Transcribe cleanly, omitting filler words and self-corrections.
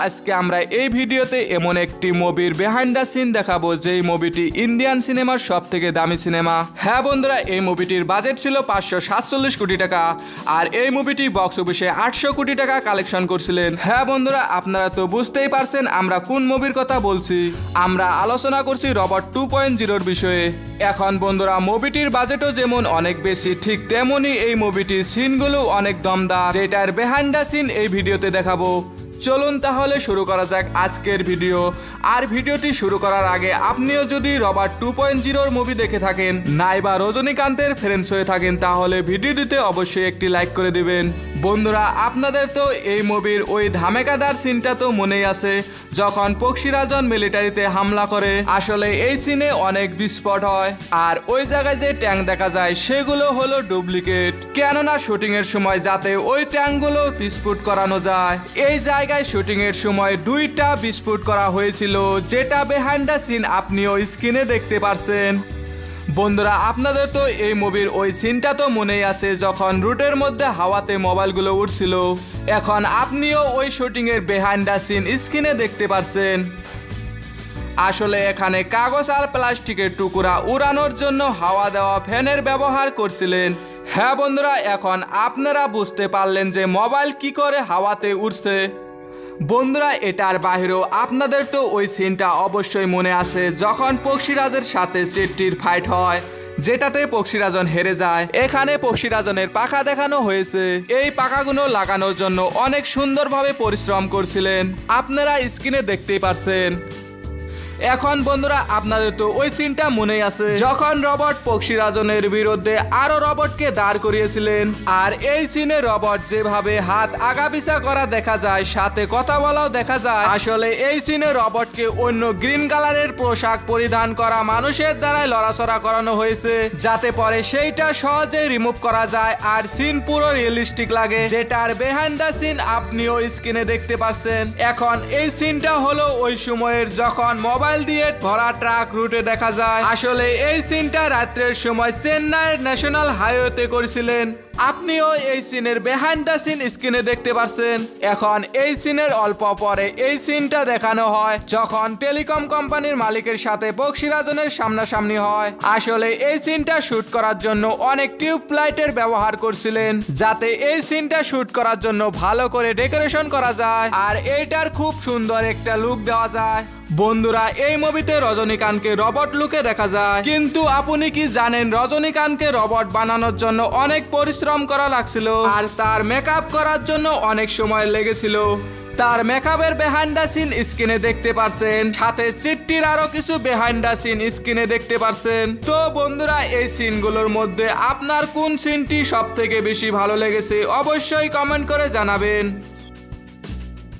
আজকে আমরা এই ভিডিওতে এমন একটি মুভির বিহাইন্ড দ্য সিন দেখাবো যেই মুভিটি ইন্ডিয়ান সিনেমার সবথেকে দামি সিনেমা। হ্যাঁ বন্ধুরা, এই মুভিটির বাজেট ছিল 547 কোটি টাকা আর এই মুভিটি বক্স অফিসে 800 কোটি টাকা কালেকশন করছিলেন। হ্যাঁ বন্ধুরা, আপনারা তো বুঝতেই পারছেন আমরা কোন মুভির কথা বলছি। আমরা আলোচনা করছি রবট 2.0 বিষয়ে। এখন বন্ধুরা, মুভিটির বাজেটও যেমন অনেক বেশি, ঠিক তেমনি এই মুভিটির সিনগুলো অনেক দমদার, যেটার বিহাইন্ড দ্য সিন এই ভিডিওতে দেখাবো। চলুন তাহলে শুরু করা যাক আজকের ভিডিও। আর ভিডিওটি শুরু করার আগে আপনিও যদি রবট 2.0 মুভি দেখে থাকেন নাইবা রজনীকান্তের ফ্রেন্ডস হয়ে থাকেন তাহলে ভিডিওটিতে অবশ্যই একটি লাইক করে দিবেন। বন্ধুরা, আপনাদের তো এই মুভির ওই ধামাকাদার সিনটা তো মনেই আছে, যখন পক্ষীরাজন মিলিটারিতে হামলা করে। আসলে এই সিনে অনেক বিস্ফোট হয় আর ওই জায়গায় যে ট্যাঙ্ক দেখা যায় সেগুলো হলো ডুপ্লিকেট, কেননা শুটিং এর সময় যাতে ওই ট্যাঙ্কগুলো বিস্ফোট করানো যায় এই জায়গায় শুটিং এর সময় 2টা বিস্ফোট করা হয়েছিল, যেটা বিহাইন্ড দ্য সিন আপনিও স্ক্রিনে দেখতে পারছেন। বন্ধুরা, আপনাদের তো এই মুভির ওই সিনটা তো মনেই আছে, যখন রুটের মধ্যে হাওয়াতে মোবাইলগুলো উঠছিল। এখন আপনিও ওই শুটিং এর বিহাইন্ড দ্য সিন স্ক্রিনে দেখতে পারছেন। আসলে এখানে কাগজ আর প্লাস্টিকের টুকরা উড়ানোর জন্য হাওয়া দেওয়া ফ্যানের ব্যবহার করছিলেন। হ্যাঁ বন্ধুরা, এখন আপনারা বুঝতে পারলেন যে মোবাইল কি করে হাওয়াতে উঠছে। বন্ধুরা, এটার বাইরেও আপনাদের তো ওই সিনটা অবশ্যই মনে আছে, যখন পক্ষীরাজের সাথে চিট্টির ফাইট হয়, যেটাতে পক্ষীরাজন হেরে যায়। এখানে পক্ষীরাজনের পাখা দেখানো হয়েছে। এই পাখাগুলো লাগানোর জন্য অনেক সুন্দরভাবে পরিশ্রম করছিলেন, আপনারা স্ক্রিনে দেখতেই পারছেন। এখন বন্ধুরা, আপনাদের তো ওই সিনটা মনেই আছে, যখন রবট পক্ষীরাজনের বিরুদ্ধে আরো রবটকে দাঁড় করিয়েছিলেন। আর এই সিনে রবট যেভাবে হাত আগাপিছা করা দেখা যায়, সাথে কথা বলাও দেখা যায়। আসলে এই সিনে রবটকে অন্য গ্রিন কালারের পোশাক পরিধান করা মানুষের দ্বারাই লড়াচড়া করানো হয়েছে, যাতে পরে সেইটা সহজেই রিমুভ করা যায় আর সিন পুরো রিয়েলিস্টিক লাগে, যেটার বিহাইন্ড দ্য সিন আপনিও স্ক্রিনে দেখতে পাচ্ছেন। এখন এই সিনটা হলো ওই সময়ের যখন মোবাইল দিয়ে ভরা ট্রাক রুটে দেখা যায়। আসলে এই সিনটা রাত্রের সময় চেন্নাইয়ের ন্যাশনাল হাইওয়েতে করেছিলেন। আপনিও এই সিনের বিহাইন্ড দ্য সিন স্ক্রিনে দেখতে পাচ্ছেন। এখন এই সিনের অল্প পরে এই সিনটা দেখানো হয় যখন টেলিকম কোম্পানির মালিকের সাথে পক্ষীরাজনের সামনাসামনি হয়। আসলে এই সিনটা শুট করার জন্য অনেক টিউব লাইটের ব্যবহার করছিলেন, যাতে এই সিনটা শুট করার জন্য ভালো করে ডেকোরেশন করা যায় আর এইটার খুব সুন্দর একটা লুক দেওয়া যায়। বন্ধুরা, এই মুভিতে রজনীকান্তকে রবট লুকে দেখা যায়, কিন্তু আপনি কি জানেন রজনীকান্তকে রবট বানানোর জন্য অনেক পরিশ্রম করা লাগছিল আর তার মেকআপ করার জন্য অনেক সময় লেগেছিল। তার মেকআপের বিহাইন্ড দ্য সিন স্ক্রিনে দেখতে পারছেন, সাথে চিট্টির আরো কিছু বিহাইন্ড দ্য সিন স্ক্রিনে দেখতে পারছেন। তো বন্ধুরা, এই সিনগুলোর মধ্যে আপনার কোন সিনটি সব থেকে বেশি ভালো লেগেছে অবশ্যই কমেন্ট করে জানাবেন।